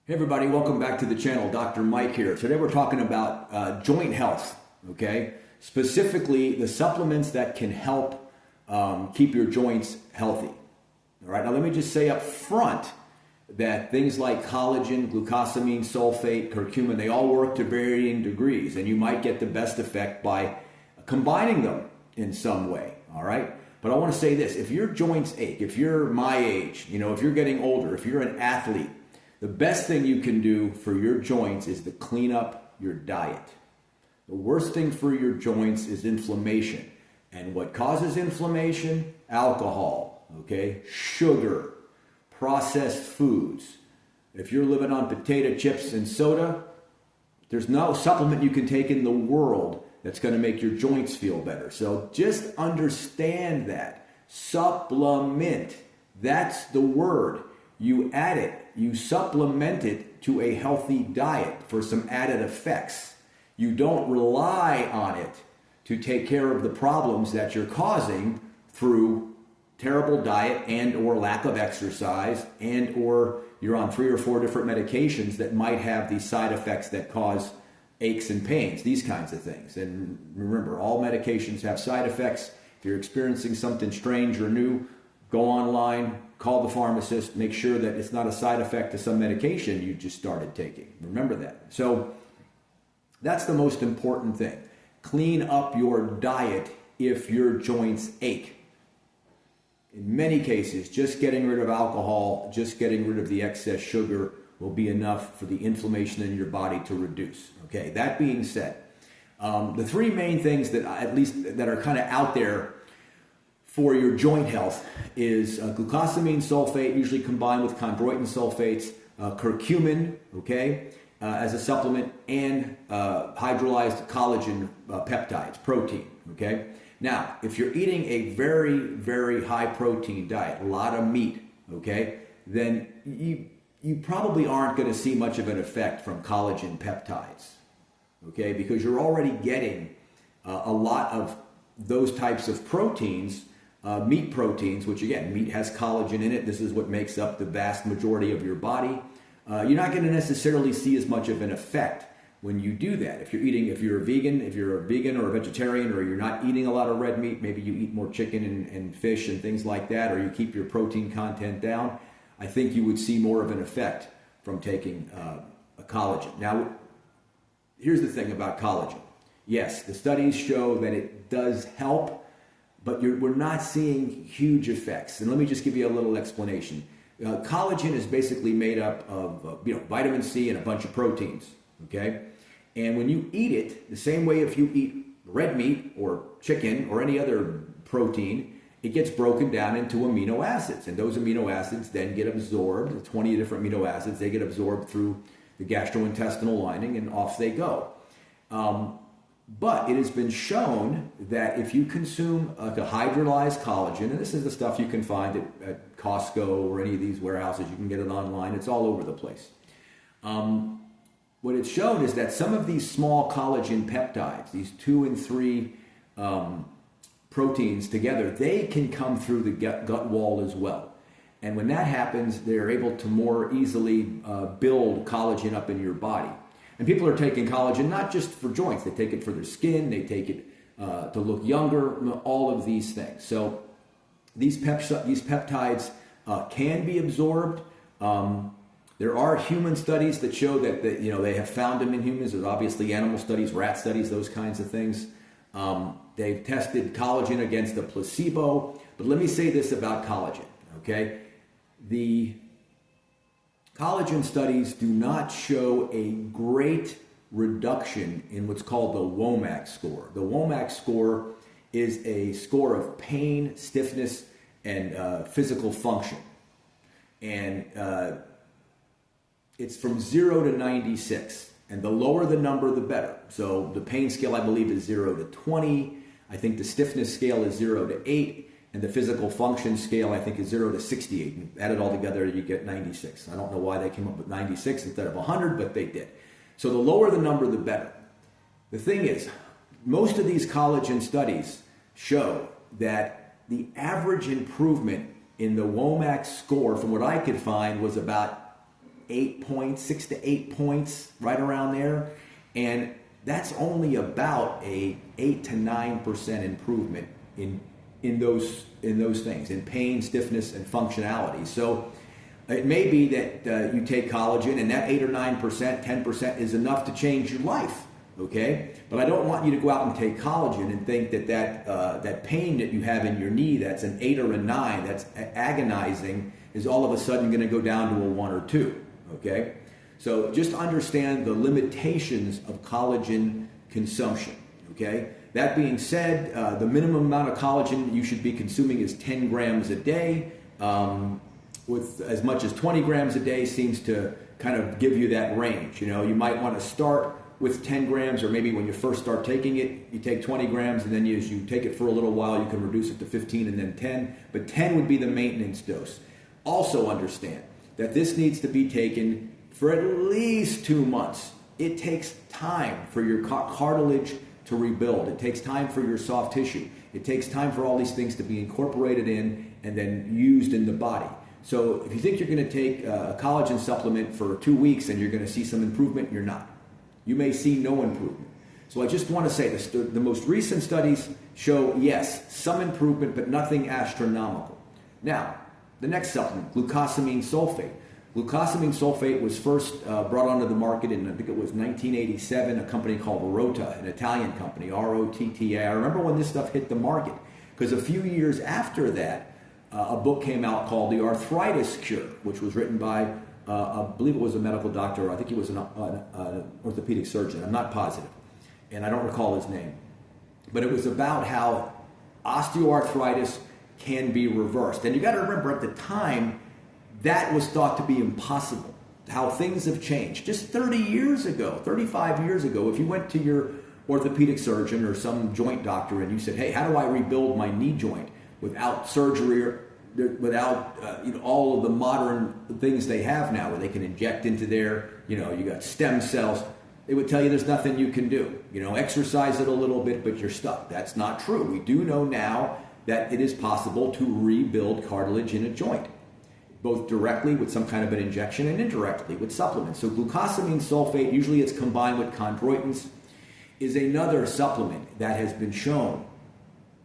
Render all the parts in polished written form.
Hey everybody, welcome back to the channel. Dr. Mike here. Today we're talking about joint health, okay? Specifically, the supplements that can help keep your joints healthy. All right, now let me just say up front that things like collagen, glucosamine, sulfate, curcumin, they all work to varying degrees, and you might get the best effect by combining them in some way, all right? But I want to say this, if your joints ache, if you're my age, if you're getting older, if you're an athlete, the best thing you can do for your joints is to clean up your diet. The worst thing for your joints is inflammation. And what causes inflammation? Alcohol, okay? Sugar, processed foods. If you're living on potato chips and soda, there's no supplement you can take in the world that's going to make your joints feel better. So just understand that. Supplement. That's the word. You add it, you supplement it to a healthy diet for some added effects. You don't rely on it to take care of the problems that you're causing through terrible diet and or lack of exercise and or you're on 3 or 4 different medications that might have these side effects that cause aches and pains, these kinds of things. And remember, all medications have side effects. If you're experiencing something strange or new, go online, call the pharmacist, make sure that it's not a side effect to some medication you just started taking. Remember that. So that's the most important thing. Clean up your diet if your joints ache. In many cases, just getting rid of alcohol, just getting rid of the excess sugar will be enough for the inflammation in your body to reduce. Okay, that being said, the 3 main things that at least that are kind of out there for your joint health is glucosamine sulfate, usually combined with chondroitin sulfates, curcumin, okay, as a supplement, and hydrolyzed collagen peptides, protein, okay? Now, if you're eating a very, very high protein diet, a lot of meat, okay, then you probably aren't going to see much of an effect from collagen peptides, okay, because you're already getting a lot of those types of proteins. Meat proteins, which again, meat has collagen in it. This is what makes up the vast majority of your body. You're not going to necessarily see as much of an effect when you do that. If you're a vegan or a vegetarian, or you're not eating a lot of red meat, maybe you eat more chicken and fish and things like that, or you keep your protein content down, I think you would see more of an effect from taking a collagen. Now, here's the thing about collagen. Yes, the studies show that it does help, but we're not seeing huge effects. And let me just give you a little explanation. Collagen is basically made up of vitamin C and a bunch of proteins, okay? And when you eat it, the same way if you eat red meat or chicken or any other protein, it gets broken down into amino acids. And those amino acids then get absorbed, 20 different amino acids, they get absorbed through the gastrointestinal lining and off they go. But it has been shown that if you consume a hydrolyzed collagen, and this is the stuff you can find at Costco or any of these warehouses, you can get it online, it's all over the place. What it's shown is that some of these small collagen peptides, these 2 and 3 proteins together, they can come through the gut wall as well. And when that happens, they're able to more easily build collagen up in your body. And people are taking collagen not just for joints, they take it for their skin, they take it to look younger, all of these things. So these peptides can be absorbed. There are human studies that show that they have found them in humans. There's obviously animal studies, rat studies, those kinds of things. They've tested collagen against a placebo. But let me say this about collagen, okay? The collagen studies do not show a great reduction in what's called the WOMAC score. The WOMAC score is a score of pain, stiffness, and physical function. And it's from 0 to 96. And the lower the number, the better. So the pain scale, I believe, is 0 to 20. I think the stiffness scale is 0 to 8. And the physical function scale, I think, is 0 to 68. And add it all together, you get 96. I don't know why they came up with 96 instead of 100, but they did. So the lower the number, the better. The thing is, most of these collagen studies show that the average improvement in the WOMAC score, from what I could find, was about 8 points, 6 to 8 points, right around there. And that's only about a 8 to 9% improvement in those things, in pain, stiffness, and functionality. So it may be that you take collagen and that 8 or 9%, 10% is enough to change your life, okay? But I don't want you to go out and take collagen and think that pain that you have in your knee that's an 8 or a 9, that's agonizing, is all of a sudden going to go down to a 1 or 2, okay? So just understand the limitations of collagen consumption, okay? That being said, the minimum amount of collagen you should be consuming is 10 grams a day. With as much as 20 grams a day seems to kind of give you that range. You know, you might want to start with 10 grams, or maybe when you first start taking it, you take 20 grams, and then as you take it for a little while, you can reduce it to 15 and then 10. But 10 would be the maintenance dose. Also understand that this needs to be taken for at least 2 months. It takes time for your cartilage to rebuild. It takes time for your soft tissue. It takes time for all these things to be incorporated in and then used in the body. So if you think you're going to take a collagen supplement for 2 weeks and you're going to see some improvement, you're not. You may see no improvement. So I just want to say this, the most recent studies show, yes, some improvement, but nothing astronomical. Now, the next supplement, glucosamine sulfate. Glucosamine sulfate was first brought onto the market in, I think it was 1987, a company called Rota, an Italian company, R-O-T-T-A. I remember when this stuff hit the market, because a few years after that, a book came out called The Arthritis Cure, which was written by, I believe it was a medical doctor, I think he was an orthopedic surgeon, I'm not positive, and I don't recall his name. But it was about how osteoarthritis can be reversed. And you got to remember, at the time, that was thought to be impossible, how things have changed. Just 30 years ago, 35 years ago, if you went to your orthopedic surgeon or some joint doctor and you said, hey, how do I rebuild my knee joint without surgery or without all of the modern things they have now, where they can inject into there, you got stem cells, they would tell you there's nothing you can do. Exercise it a little bit, but you're stuck. That's not true. We do know now that it is possible to rebuild cartilage in a joint, both directly with some kind of an injection and indirectly with supplements. So glucosamine sulfate, usually it's combined with chondroitins, is another supplement that has been shown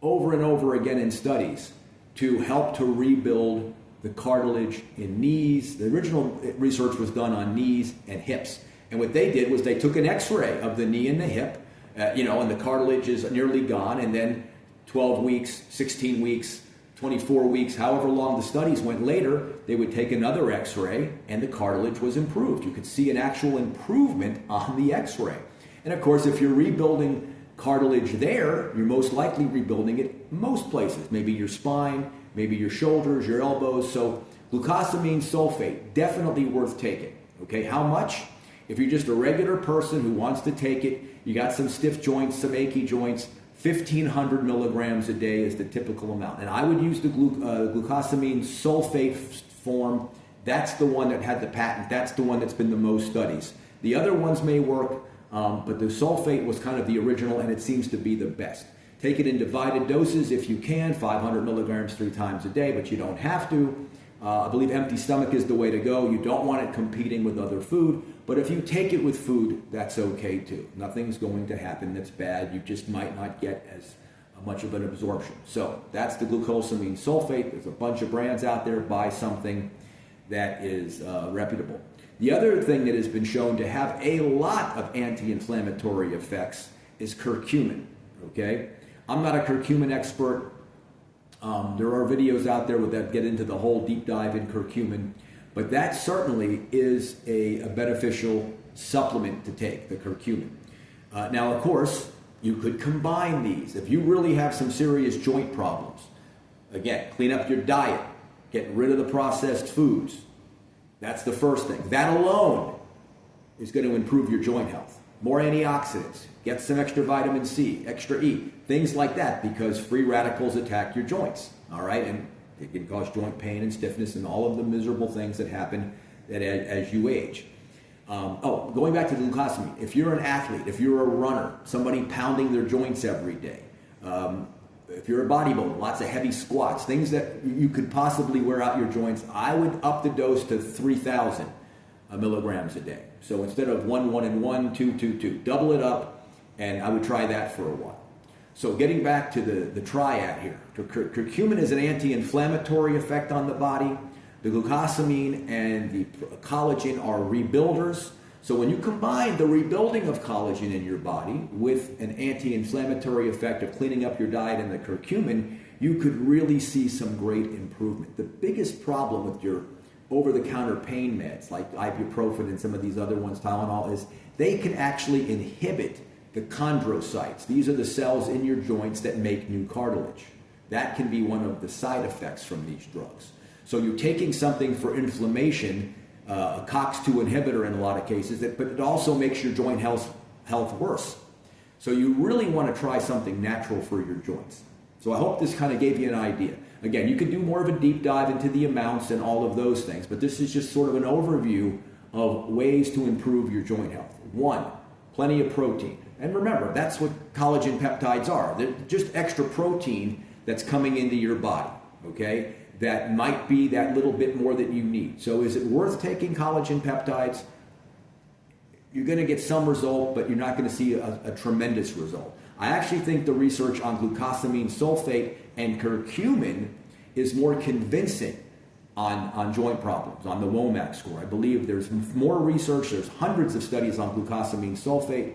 over and over again in studies to help to rebuild the cartilage in knees. The original research was done on knees and hips. And what they did was they took an x-ray of the knee and the hip, and the cartilage is nearly gone, and then 12 weeks, 16 weeks, 24 weeks, however long the studies went later, they would take another x-ray and the cartilage was improved. You could see an actual improvement on the x-ray. And of course, if you're rebuilding cartilage there, you're most likely rebuilding it most places, maybe your spine, maybe your shoulders, your elbows. So glucosamine sulfate, definitely worth taking. Okay, how much? If you're just a regular person who wants to take it, you got some stiff joints, some achy joints, 1,500 milligrams a day is the typical amount. And I would use the glucosamine sulfate form. That's the one that had the patent. That's the one that's been the most studies. The other ones may work, but the sulfate was kind of the original, and it seems to be the best. Take it in divided doses if you can, 500 milligrams 3 times a day, but you don't have to. I believe empty stomach is the way to go. You don't want it competing with other food, but if you take it with food, that's okay too. Nothing's going to happen that's bad. You just might not get as much of an absorption. So that's the glucosamine sulfate. There's a bunch of brands out there. Buy something that is reputable. The other thing that has been shown to have a lot of anti-inflammatory effects is curcumin, okay? I'm not a curcumin expert. There are videos out there that get into the whole deep dive in curcumin, but that certainly is a beneficial supplement to take, the curcumin. Now, of course, you could combine these. If you really have some serious joint problems, again, clean up your diet, get rid of the processed foods. That's the first thing. That alone is going to improve your joint health. More antioxidants, get some extra vitamin C, extra E, things like that, because free radicals attack your joints, all right? And it can cause joint pain and stiffness and all of the miserable things that happen as you age. Going back to the glucosamine, if you're an athlete, if you're a runner, somebody pounding their joints every day, if you're a bodybuilder, lots of heavy squats, things that you could possibly wear out your joints, I would up the dose to 3,000 milligrams a day. So instead of 1, 1, and 1, 2, 2, 2, double it up, and I would try that for a while. So getting back to the triad here, curcumin is an anti-inflammatory effect on the body. The glucosamine and the collagen are rebuilders. So when you combine the rebuilding of collagen in your body with an anti-inflammatory effect of cleaning up your diet and the curcumin, you could really see some great improvement. The biggest problem with your over-the-counter pain meds like ibuprofen and some of these other ones, Tylenol, is they can actually inhibit the chondrocytes. These are the cells in your joints that make new cartilage. That can be one of the side effects from these drugs. So you're taking something for inflammation, a COX-2 inhibitor in a lot of cases, but it also makes your joint health worse. So you really want to try something natural for your joints. So I hope this kind of gave you an idea. Again, you could do more of a deep dive into the amounts and all of those things, but this is just sort of an overview of ways to improve your joint health. 1, plenty of protein. And remember, that's what collagen peptides are. They're just extra protein that's coming into your body, okay? That might be that little bit more that you need. So is it worth taking collagen peptides? You're going to get some result, but you're not going to see a tremendous result. I actually think the research on glucosamine sulfate and curcumin is more convincing on joint problems, on the WOMAC score. I believe there's more research, there's hundreds of studies on glucosamine sulfate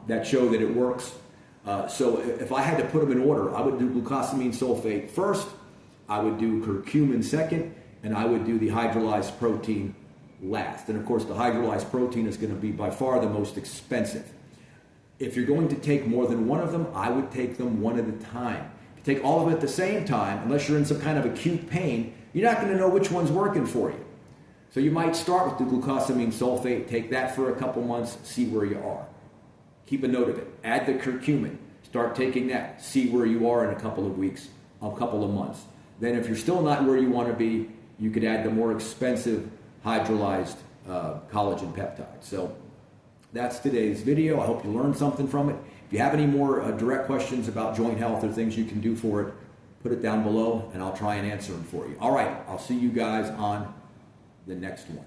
that show that it works. So if I had to put them in order, I would do glucosamine sulfate first, I would do curcumin second, and I would do the hydrolyzed protein last. And of course, the hydrolyzed protein is going to be by far the most expensive. If you're going to take more than one of them, I would take them one at a time. If you take all of them at the same time, unless you're in some kind of acute pain, you're not going to know which one's working for you. So you might start with the glucosamine sulfate, take that for a couple months, see where you are. Keep a note of it. Add the curcumin. Start taking that. See where you are in a couple of weeks, a couple of months. Then if you're still not where you want to be, you could add the more expensive hydrolyzed collagen peptides. So that's today's video. I hope you learned something from it. If you have any more direct questions about joint health or things you can do for it, put it down below and I'll try and answer them for you. All right, I'll see you guys on the next one.